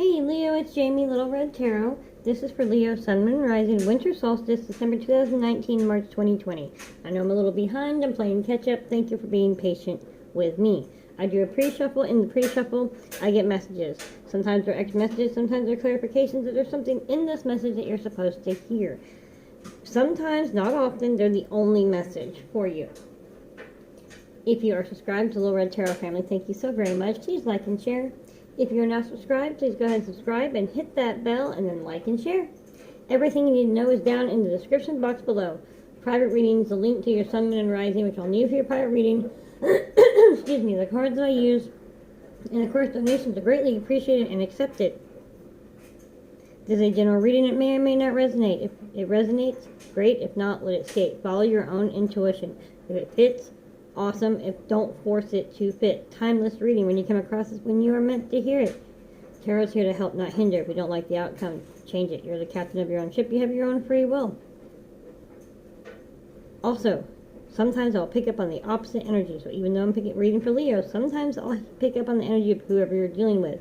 Hey Leo, it's Jamie, Little Red Tarot. This is for Leo, Sun, Moon, Rising, Winter Solstice, December 2019, March 2020. I know I'm a little behind. I'm playing catch up. Thank you for being patient with me. I do a pre-shuffle. In the pre-shuffle, I get messages. Sometimes they're extra messages. Sometimes they're clarifications that there's something in this message that you're supposed to hear. Sometimes, not often, they're the only message for you. If you are subscribed to Little Red Tarot family, thank you so very much. Please like and share. If you're not subscribed, please go ahead and subscribe and hit that bell and then like and share. Everything you need to know is down in the description box below. Private readings, the link to your Sun, Moon, and Rising, which I'll need for your private reading. Excuse me, the cards that I use. And of course, donations are greatly appreciated and accepted. This is a general reading. It may or may not resonate. If it resonates, great. If not, let it escape. Follow your own intuition. If it fits, awesome. If don't force it to fit. Timeless reading. When you come across this, when you are meant to hear it. Tarot's here to help, not hinder. If you don't like the outcome, change it. You're the captain of your own ship. You have your own free will. Also, sometimes I'll pick up on the opposite energy. So even though I'm reading for Leo, sometimes I'll pick up on the energy of whoever you're dealing with.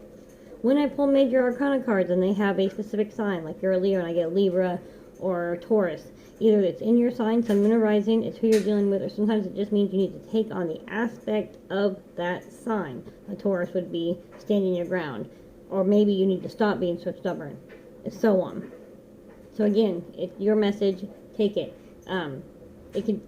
When I pull major arcana cards and they have a specific sign, like you're a Leo and I get a Libra or Taurus, either it's in your sign, Sun, Moon, or Rising, it's who you're dealing with, or sometimes it just means you need to take on the aspect of that sign. A Taurus would be standing your ground, or maybe you need to stop being so stubborn, and so on. So again, it's your message, take it.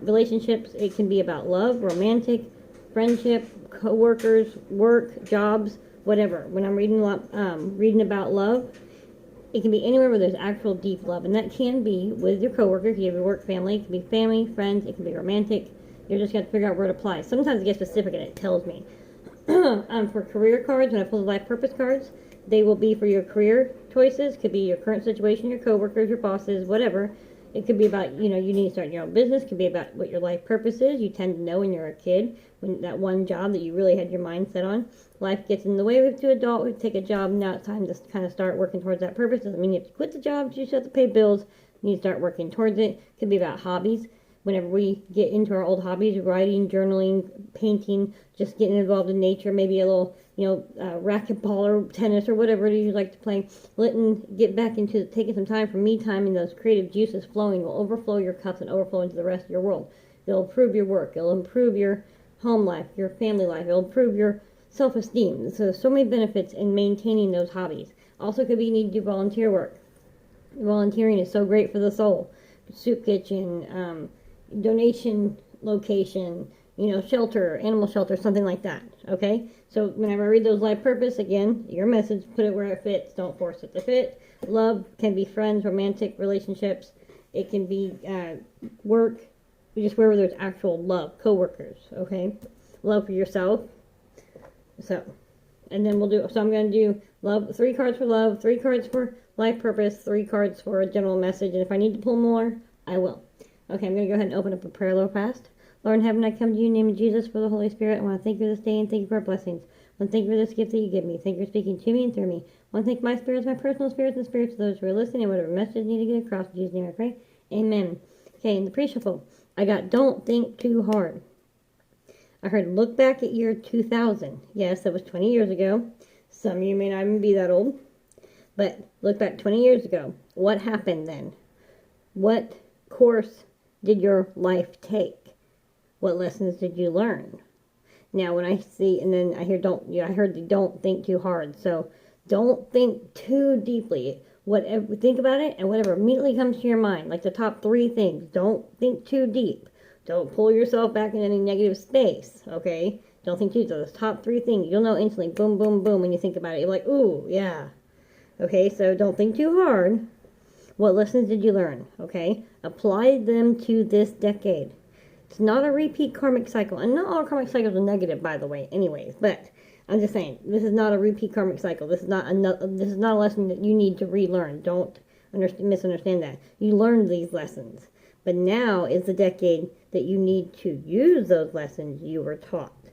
Relationships, it can be about love, romantic, friendship, co-workers, work, jobs, whatever. When I'm reading about love, it can be anywhere where there's actual deep love, and that can be with your coworker. If you have a work family, it can be family, friends, it can be romantic. You just got to figure out where it applies. Sometimes it gets specific and it tells me. For career cards, when I pull the life purpose cards, they will be for your career choices. Could be your current situation, your coworkers, your bosses, whatever. It could be about, you need to start your own business. It could be about what your life purpose is. You tend to know when you're a kid, when that one job that you really had your mind set on. Life gets in the way. We have to adult. We take a job. Now it's time to kind of start working towards that purpose. Doesn't mean you have to quit the job. You just have to pay bills. You need to start working towards it. It could be about hobbies. Whenever we get into our old hobbies, writing, journaling, painting, just getting involved in nature, maybe a little, racquetball or tennis or whatever it is you like to play, get back into taking some time for me time, and those creative juices flowing will overflow your cups and overflow into the rest of your world. It'll improve your work. It'll improve your home life, your family life. It'll improve your self-esteem. So many benefits in maintaining those hobbies. Also could be you need to do volunteer work. Volunteering is so great for the soul. Soup kitchen, donation location, shelter, animal shelter, something like that, okay? So whenever I read those life purpose, again, your message, put it where it fits. Don't force it to fit. Love can be friends, romantic relationships. It can be work, just wherever there's actual love, co-workers, okay? Love for yourself. So, and then I'm going to do love, 3 cards for love, 3 cards for life purpose, 3 cards for a general message, and if I need to pull more, I will. Okay, I'm going to go ahead and open up a prayer real fast. Lord in heaven, I come to you in the name of Jesus for the Holy Spirit. I want to thank you for this day and thank you for our blessings. I want to thank you for this gift that you give me. Thank you for speaking to me and through me. I want to thank my spirits, my personal spirits, and spirits of those who are listening, and whatever message need to get across. In Jesus' name I pray. Amen. Okay, in the pre-shuffle, I got don't think too hard. I heard look back at year 2000. Yes, that was 20 years ago. Some of you may not even be that old. But look back 20 years ago. What happened then? What course did your life take? What lessons did you learn? Now, when I see, and then I heard the don't think too hard. So, don't think too deeply. Whatever, think about it, and whatever immediately comes to your mind, like the top 3 things. Don't think too deep. Don't pull yourself back in any negative space, okay? Don't think too deep. So, those top 3 things, you'll know instantly, boom, boom, boom, when you think about it. You're like, ooh, yeah. Okay, so don't think too hard. What lessons did you learn? Okay, apply them to this decade. It's not a repeat karmic cycle, and not all karmic cycles are negative, by the way. Anyways, but I'm just saying this is not a repeat karmic cycle. This is not a lesson that you need to relearn. Don't misunderstand that. You learned these lessons, but now is the decade that you need to use those lessons you were taught.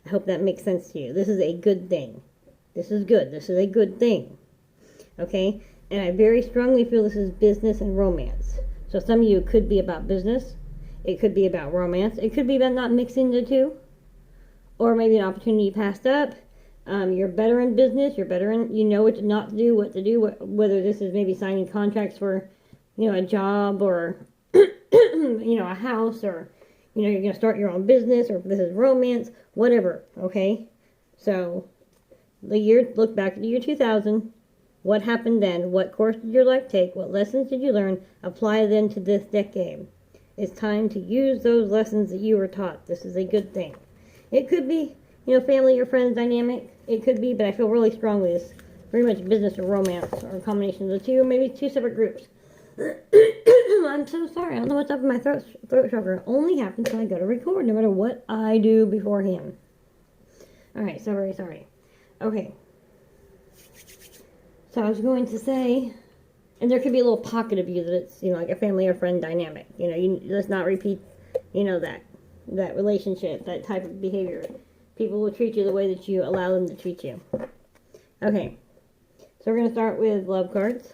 I hope that makes sense to you. This is a good thing. This is good. This is a good thing. Okay. And I very strongly feel this is business and romance. So some of you could be about business. It could be about romance. It could be about not mixing the two. Or maybe an opportunity passed up. You're better in business. You're better in, you know what not to do, what to do, whether this is maybe signing contracts for, a job or, a house, or, you're going to start your own business, or if this is romance, whatever, okay? So, look back at the year 2000. What happened then? What course did your life take? What lessons did you learn? Apply them to this decade. It's time to use those lessons that you were taught. This is a good thing. It could be, family or friends dynamic. It could be, but I feel really strongly it's very much business or romance, or a combination of the two, or maybe two separate groups. I'm so sorry. I don't know what's up in my throat chakra. It only happens when I go to record, no matter what I do beforehand. Alright, so very sorry. Okay. So I was going to say, and there could be a little pocket of you that it's, like a family or friend dynamic. Let's not repeat, that relationship, that type of behavior. People will treat you the way that you allow them to treat you. Okay. So we're going to start with love cards.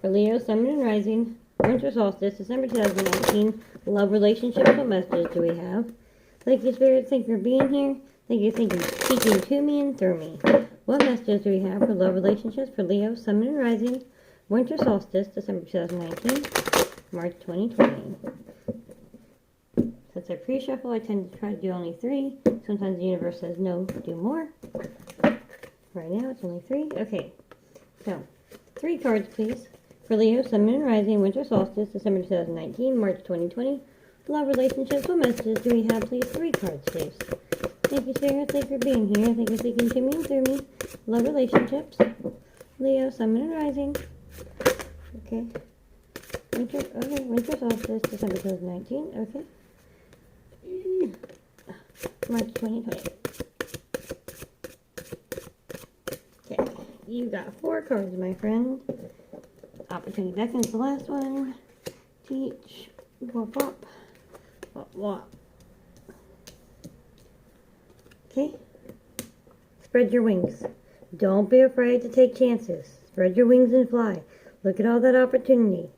For Leo, Sun, Moon, and Rising, Winter Solstice, December 2019. Love relationships. What messages do we have? Thank you, Spirit. Thank you for being here. Thank you for speaking to me and through me. What messages do we have for love relationships for Leo, Sun, Moon, and Rising, Winter Solstice, December 2019, March 2020? Since I pre-shuffle, I tend to try to do only 3. Sometimes the universe says no, do more. Right now, it's only 3. Okay. So, 3 cards, please. For Leo, Sun, Moon, and Rising, Winter Solstice, December 2019, March 2020. Love relationships. What messages do we have, please? 3 cards, please. Thank you, Spirit. Thank you for being here. Thank you for speaking to me and through me. Love relationships. Leo, Sun, Moon, and Rising. Okay. Winter Solstice, December 2019. Okay. March 2020. Okay. You got 4 cards, my friend. Opportunity beckons, the last one. Teach. Wop, wop. Wop, wop. Okay? Spread your wings. Don't be afraid to take chances. Spread your wings and fly. Look at all that opportunity.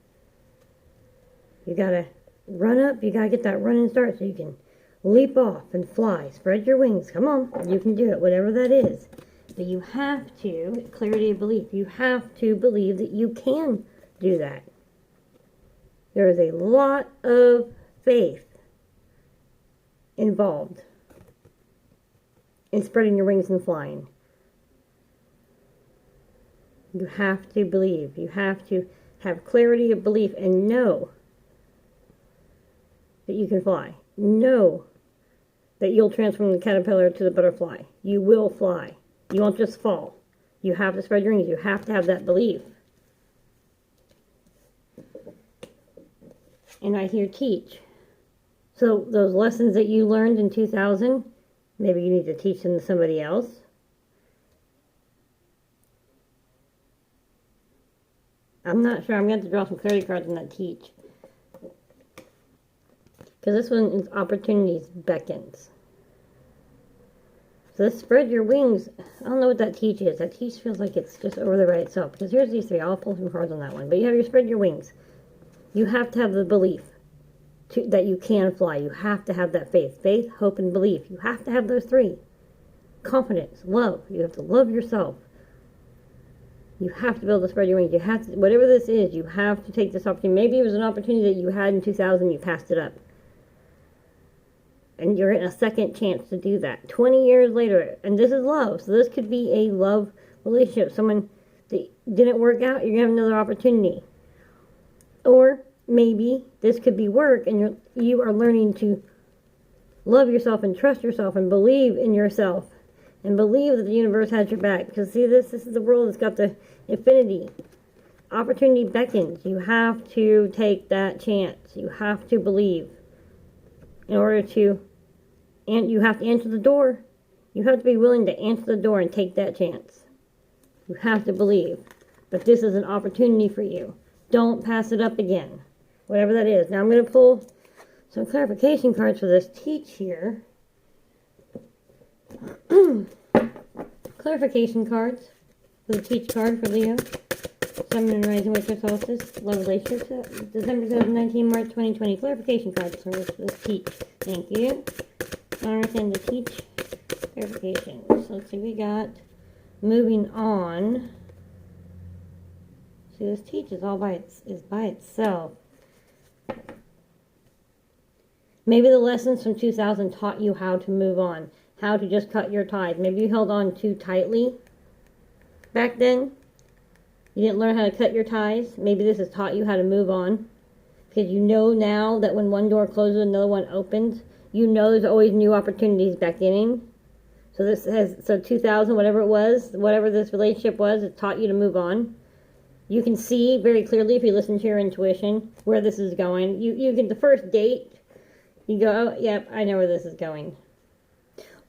You gotta run up. You gotta get that running start so you can leap off and fly. Spread your wings. Come on. You can do it, whatever that is. But you have to, clarity of belief, you have to believe that you can do that. There is a lot of faith involved in spreading your wings and flying. You have to believe. You have to have clarity of belief and know that you can fly. Know that you'll transform the caterpillar to the butterfly. You will fly. You won't just fall. You have to spread your wings. You have to have that belief. And I hear teach. So those lessons that you learned in 2000, maybe you need to teach them to somebody else. I'm not sure. I'm going to have to draw some clarity cards on that teach. Because this one is opportunities beckons. So this spread your wings. I don't know what that teach is. That teach feels like it's just over there by itself. Because here's these 3. I'll pull some cards on that one. But you have your spread your wings. You have to have the belief that you can fly. You have to have that faith. Faith, hope, and belief. You have to have those 3. Confidence, love. You have to love yourself. You have to be able to spread your wings. You have to, whatever this is, you have to take this opportunity. Maybe it was an opportunity that you had in 2000, you passed it up. And you're in a second chance to do that. 20 years later, and this is love. So this could be a love relationship. Someone that didn't work out, you're going to have another opportunity. Or maybe this could be work, and you are learning to love yourself and trust yourself and believe in yourself. And believe that the universe has your back. Because see, this is the world that's got the infinity. Opportunity beckons. You have to take that chance. You have to believe. In order to, and you have to answer the door. You have to be willing to answer the door and take that chance. You have to believe that this is an opportunity for you. Don't pass it up again. Whatever that is. Now I'm going to pull some clarification cards for this teach here. Clarification cards for the teach card for Leo. Sun, Moon, and Rising, Winter Solstice, love relationships, December 2019, March 2020. Clarification cards for this teach. Thank you. I understand the teach clarification. So let's see, we got moving on. See, this teach is all by itself. Maybe the lessons from 2000 taught you how to move on, how to just cut your ties. Maybe you held on too tightly back then. You didn't learn how to cut your ties. Maybe this has taught you how to move on. Because you know now that when one door closes, another one opens. You know there's always new opportunities beginning. So 2000, whatever it was, whatever this relationship was, it taught you to move on. You can see very clearly if you listen to your intuition where this is going. You can, the first date, you go, oh, yep, I know where this is going.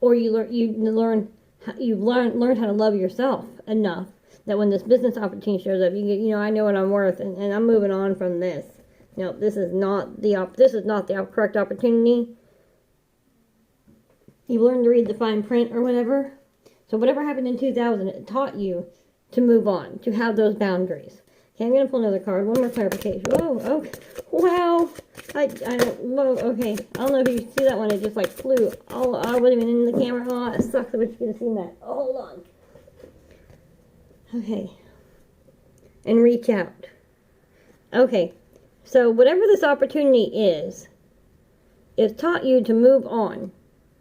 Or you've learned how to love yourself enough that when this business opportunity shows up, I know what I'm worth, and I'm moving on from this. This is not the correct opportunity. You've learned to read the fine print or whatever. So whatever happened in 2000, it taught you to move on, to have those boundaries. Okay, I'm going to pull another card. One more clarification. Whoa, okay. Wow. Whoa, okay. I don't know if you see that one. It just like flew. Oh, I wasn't even in the camera. Oh, it sucks. I wish you could have seen that. Oh, hold on. Okay. And reach out. Okay. So whatever this opportunity is, it's taught you to move on.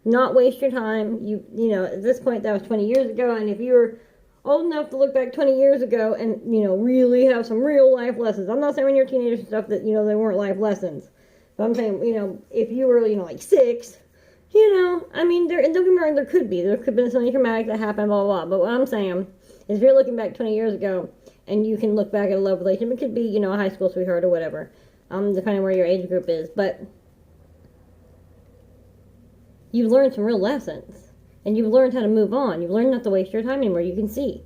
Not waste your time. You know, at this point, that was 20 years ago. And if you were old enough to look back 20 years ago and, really have some real life lessons. I'm not saying when you're teenagers and stuff that, they weren't life lessons. But I'm saying, if you were, like 6, I mean, don't get me wrong, there could be something traumatic that happened, blah, blah, blah. But what I'm saying is if you're looking back 20 years ago and you can look back at a love relationship, it could be, a high school sweetheart or whatever, depending where your age group is. But you've learned some real lessons. And you've learned how to move on. You've learned not to waste your time anymore. You can see.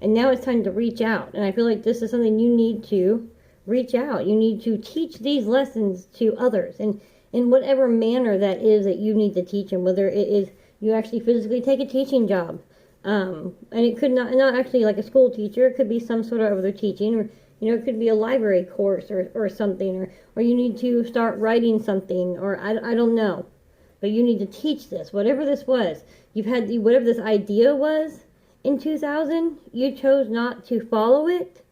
And now it's time to reach out. And I feel like this is something you need to reach out. You need to teach these lessons to others. And in whatever manner that is that you need to teach them. Whether it is you actually physically take a teaching job. And it could not actually like a school teacher. It could be some sort of other teaching. Or, it could be a library course or something. Or you need to start writing something. Or I don't know. But you need to teach this, whatever this was. Whatever this idea was in 2000, you chose not to follow it.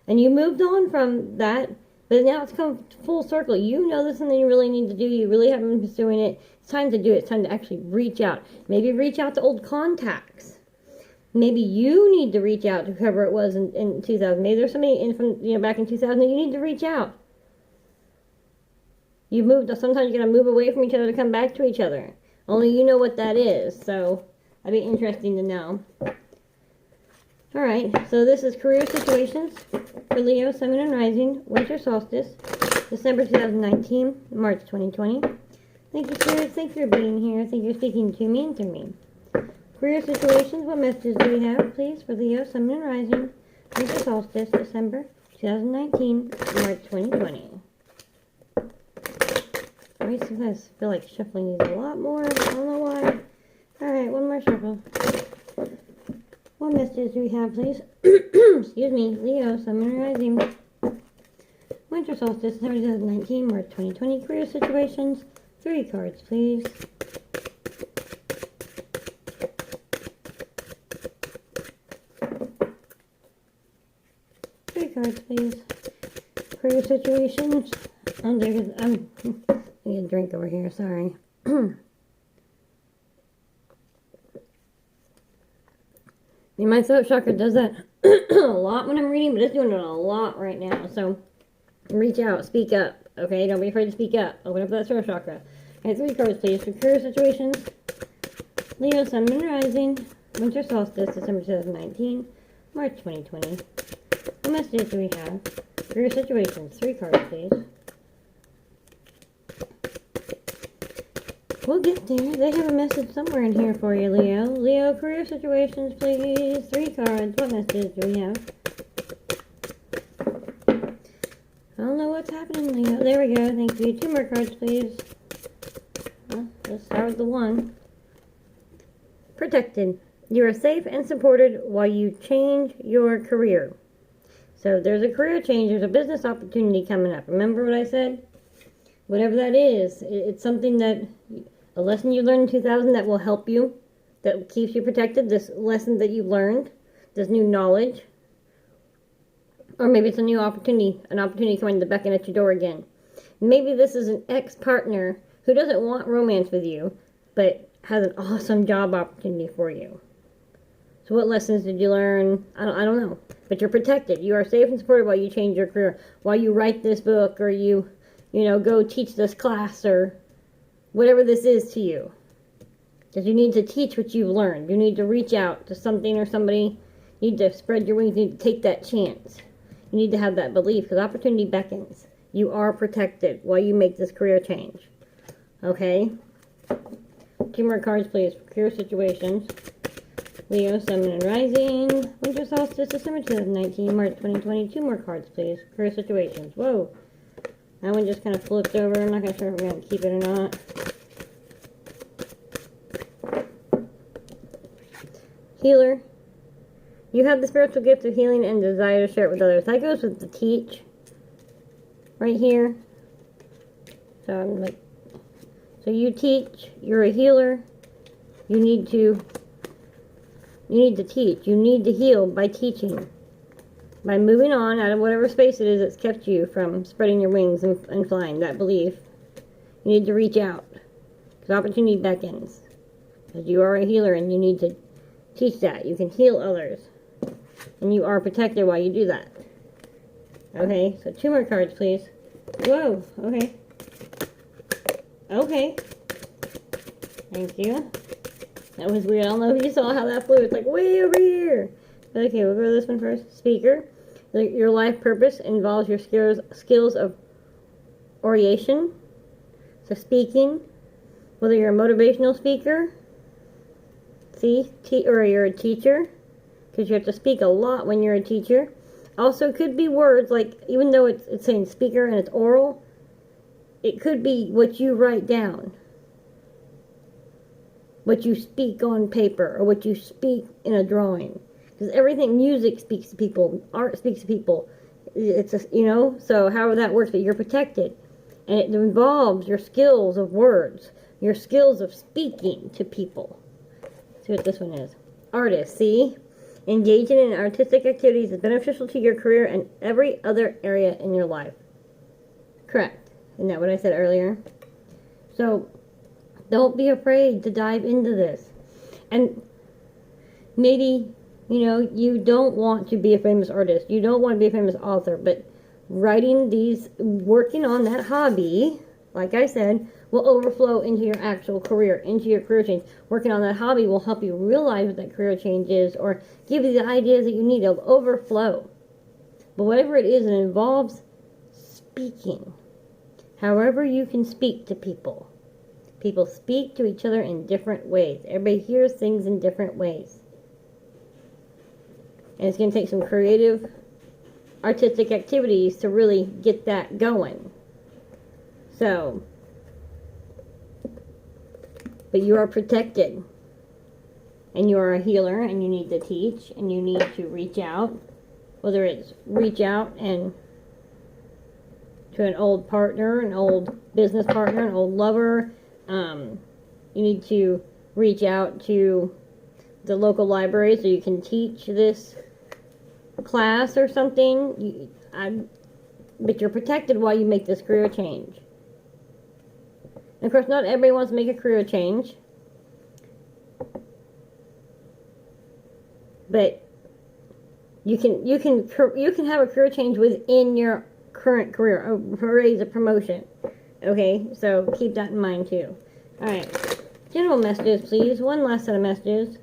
And you moved on from that. But now it's come full circle. You know this is something you really need to do. You really haven't been pursuing it. It's time to do it. It's time to actually reach out. Maybe reach out to old contacts. Maybe you need to reach out to whoever it was in 2000. Maybe there's somebody from back in 2000 that you need to reach out. Sometimes you gotta move away from each other to come back to each other. Only you know what that is, so that'd be interesting to know. Alright, so this is career situations for Leo, Sun, and Rising, Winter Solstice, December 2019, March 2020. Thank you, Spirit. Thank you for being here. Thank you for speaking to me and through me. Career situations, what messages do we have, please, for Leo, Sun, and Rising, Winter Solstice, December 2019, March 2020. I sometimes feel like shuffling these a lot more. I don't know why. Alright, one more shuffle. What messages do we have, please? Excuse me. Leo, Sun, and Rising. Winter Solstice, December 2019, March 2020. Career situations. 3 cards, please. Cards, please. Career situations. Oh, I'm I need a drink over here, sorry. My throat chakra does that a lot when I'm reading, but it's doing it a lot right now. So reach out, speak up, okay? Don't be afraid to speak up. Open up that throat chakra. Okay, 3 cards, please. For career situations. Leo, Sun, and Rising. Winter Solstice, December 2019, March 2020. What messages do we have? Career situations. 3 cards, please. We'll get there. They have a message somewhere in here for you, Leo. Leo, career situations, please. 3 cards. What messages do we have? I don't know what's happening, Leo. There we go. Thank you. 2 more cards, please. Well, let's start with the 1. Protected. You are safe and supported while you change your career. So there's a career change. There's a business opportunity coming up. Remember what I said? Whatever that is, it's something that, a lesson you learned in 2000 that will help you that keeps you protected, this lesson that you've learned, this new knowledge. Or maybe it's a new opportunity, an opportunity coming to beckon at your door again. Maybe this is an ex-partner who doesn't want romance with you, but has an awesome job opportunity for you. So what lessons did you learn? I don't know. But you're protected. You are safe and supported while you change your career, while you write this book, or you go teach this class, or whatever this is to you. Because you need to teach what you've learned. You need to reach out to something or somebody. You need to spread your wings. You need to take that chance. You need to have that belief, because opportunity beckons. You are protected while you make this career change. Okay? 2 more cards, please, for career situations. Leo, Sun, and Rising. Winter Solstice, December 2019, March 2020. 2 more cards, please. Career situations. Whoa. That one just kind of flipped over. I'm not sure if we're going to keep it or not. Healer. You have the spiritual gift of healing and desire to share it with others. That goes with the teach. Right here. So you teach. You're a healer. You need to teach. You need to heal by teaching. By moving on out of whatever space it is that's kept you from spreading your wings and flying. That belief. You need to reach out. Because opportunity beckons. Because you are a healer and you need to teach that. You can heal others. And you are protected while you do that. Okay, so 2 more cards, please. Whoa, okay. Okay. Thank you. That was weird. I don't know if you saw how that flew. It's like way over here. Okay, we'll go to this one first. Speaker. Your life purpose involves your skills of oration. So speaking. Whether you're a motivational speaker. Or you're a teacher. Because you have to speak a lot when you're a teacher. Also, could be words, like, even though it's saying speaker and it's oral, it could be what you write down. What you speak on paper, or what you speak in a drawing. Because everything, music speaks to people, art speaks to people. It's so however that works, but you're protected. And it involves your skills of words, your skills of speaking to people. Let's see what this one is. Artist, see? Engaging in artistic activities is beneficial to your career and every other area in your life. Correct. Isn't that what I said earlier? So, don't be afraid to dive into this. And maybe, you don't want to be a famous artist. You don't want to be a famous author. But working on that hobby, like I said, will overflow into your actual career, into your career change. Working on that hobby will help you realize what that career change is, or give you the ideas that you need. It'll overflow. But whatever it is, it involves speaking. However you can speak to people. People speak to each other in different ways. Everybody hears things in different ways. And it's going to take some creative, artistic activities to really get that going. So, but you are protected. And you are a healer, and you need to teach, and you need to reach out. Whether it's reach out and to an old partner, an old business partner, an old lover. You need to reach out to the local library so you can teach this class or something. But you're protected while you make this career change. And of course, not everybody wants to make a career change. But you can have a career change within your current career, a raise, a promotion. Okay, so keep that in mind too. Alright, general messages, please. One last set of messages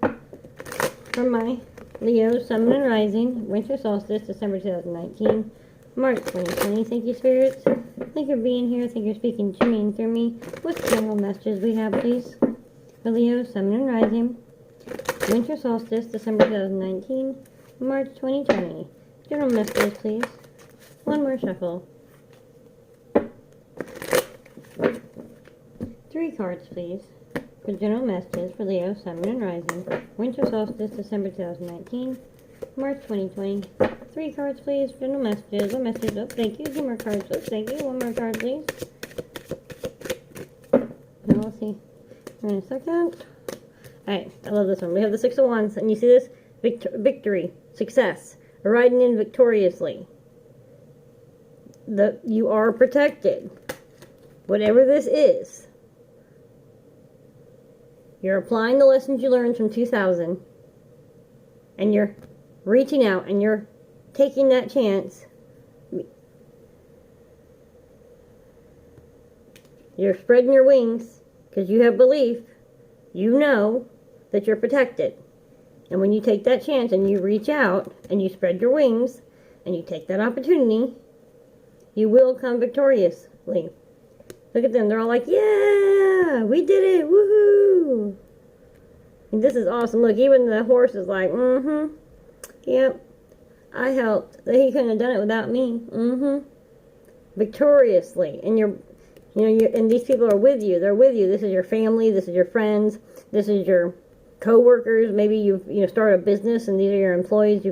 from my Leo, Sun, and Rising, Winter Solstice, December 2019, March 2020. Thank you, spirits. Thank you for being here. Thank you for speaking to me and through me. What general messages we have, please? For Leo, Sun, and Rising, Winter Solstice, December 2019, March 2020. General messages, please. One more shuffle. 3 cards, please, for general messages for Leo, Sun, and Rising, Winter Solstice, December 2019, March 2020. 3 cards, please, for general messages. One message. Oh, thank you. 2 more cards. Oh, thank you. 1 more card, please. Now, let's see. In a second. Alright, I love this one. We have the Six of Wands, and you see this? Victory, success, riding in victoriously. You are protected. Whatever this is. You're applying the lessons you learned from 2000, and you're reaching out, and you're taking that chance. You're spreading your wings, because you have belief. You know that you're protected. And when you take that chance, and you reach out, and you spread your wings, and you take that opportunity, you will come victoriously. Look at them. They're all like, yeah, we did it. Woohoo. And this is awesome. Look, even the horse is like, yep, I helped. He couldn't have done it without me. Victoriously. And and these people are with you. They're with you. This is your family. This is your friends. This is your co-workers. Maybe you've started a business and these are your employees.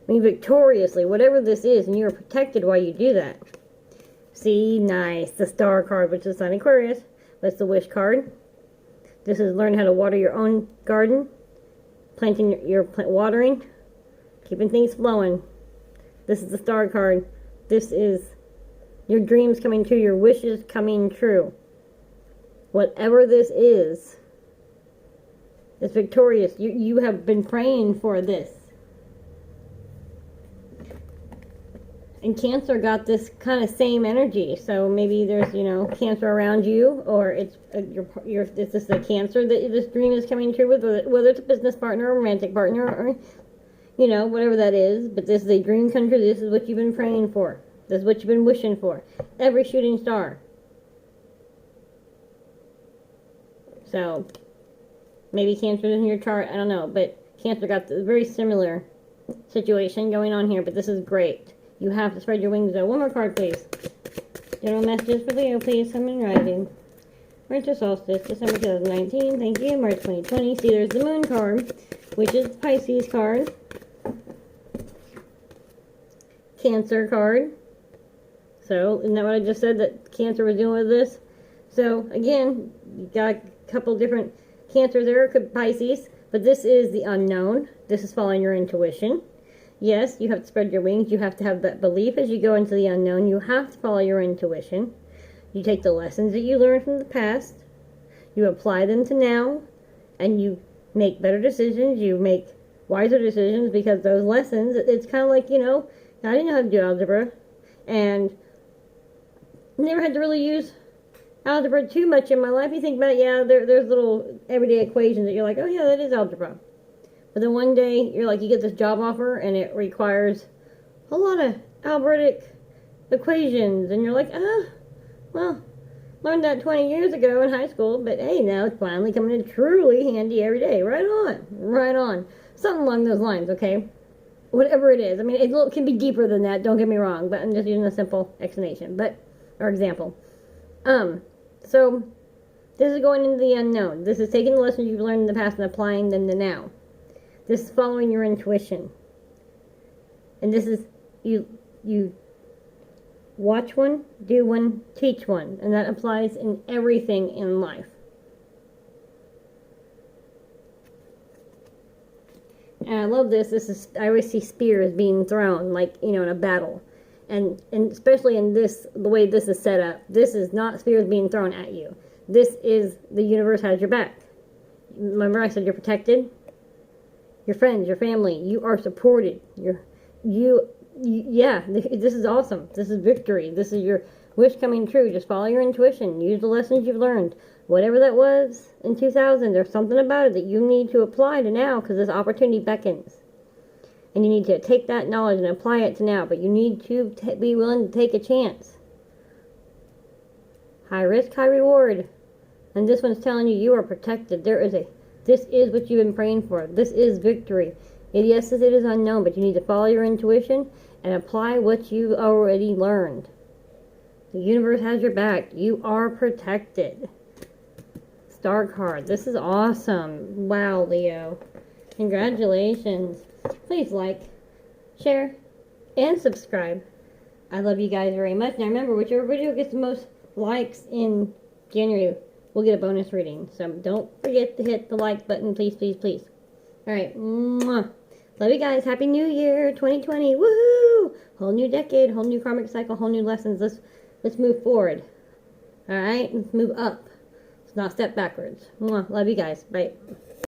Victoriously, whatever this is, and you're protected while you do that. See, nice. The Star card, which is Sun Aquarius. That's the Wish card. This is learn how to water your own garden. Planting watering. Keeping things flowing. This is the Star card. This is your dreams coming true. Your wishes coming true. Whatever this is victorious. You have been praying for this. And Cancer got this kind of same energy. So maybe there's, Cancer around you, or it's this is the Cancer that this dream is coming true with, whether it's a business partner, a romantic partner, or, whatever that is. But this is a dream come true. This is what you've been praying for. This is what you've been wishing for. Every shooting star. So, maybe Cancer is in your chart. I don't know. But Cancer got the very similar situation going on here. But this is great. You have to spread your wings, though. One more card, please. General messages for Leo, please. Come in writing. Winter Solstice, December 2019. Thank you. March 2020. See, there's the Moon card, which is the Pisces card. Cancer card. So, isn't that what I just said? That Cancer was dealing with this? So, again, you got a couple different Cancers there. Could Pisces. But this is the unknown. This is following your intuition. Yes, you have to spread your wings. You have to have that belief as you go into the unknown. You have to follow your intuition. You take the lessons that you learned from the past. You apply them to now. And you make better decisions. You make wiser decisions because those lessons, it's kind of like, I didn't know how to do algebra. And never had to really use algebra too much in my life. You think about, there's little everyday equations that you're like, oh yeah, that is algebra. But then one day, you're like, you get this job offer, and it requires a lot of algebraic equations. And you're like, well, learned that 20 years ago in high school, but hey, now it's finally coming in truly handy every day. Right on. Something along those lines, okay? Whatever it is. I mean, it can be deeper than that, don't get me wrong, but I'm just using a simple explanation, or example. So, this is going into the unknown. This is taking the lessons you've learned in the past and applying them to now. This is following your intuition. And this is, you watch one, do one, teach one. And that applies in everything in life. And I love this. I always see spears being thrown, like, in a battle. And especially in the way this is set up. This is not spears being thrown at you. This is, the universe has your back. Remember I said you're protected? Your friends, your family, you are supported. This is awesome. This is victory. This is your wish coming true. Just follow your intuition. Use the lessons you've learned. Whatever that was in 2000, there's something about it that you need to apply to now because this opportunity beckons. And you need to take that knowledge and apply it to now. But you need to be willing to take a chance. High risk, high reward. And this one's telling you are protected. This is what you've been praying for. This is victory. Yes, it is unknown, but you need to follow your intuition and apply what you've already learned. The universe has your back. You are protected. Star card. This is awesome. Wow, Leo. Congratulations. Please like, share, and subscribe. I love you guys very much. Now remember, whichever video gets the most likes in January, we'll get a bonus reading. So don't forget to hit the like button, please, please, please. All right. Mwah. Love you guys. Happy New Year, 2020. Woohoo! Whole new decade, whole new karmic cycle, whole new lessons. Let's move forward. All right? Let's move up. Let's not step backwards. Mwah. Love you guys. Bye.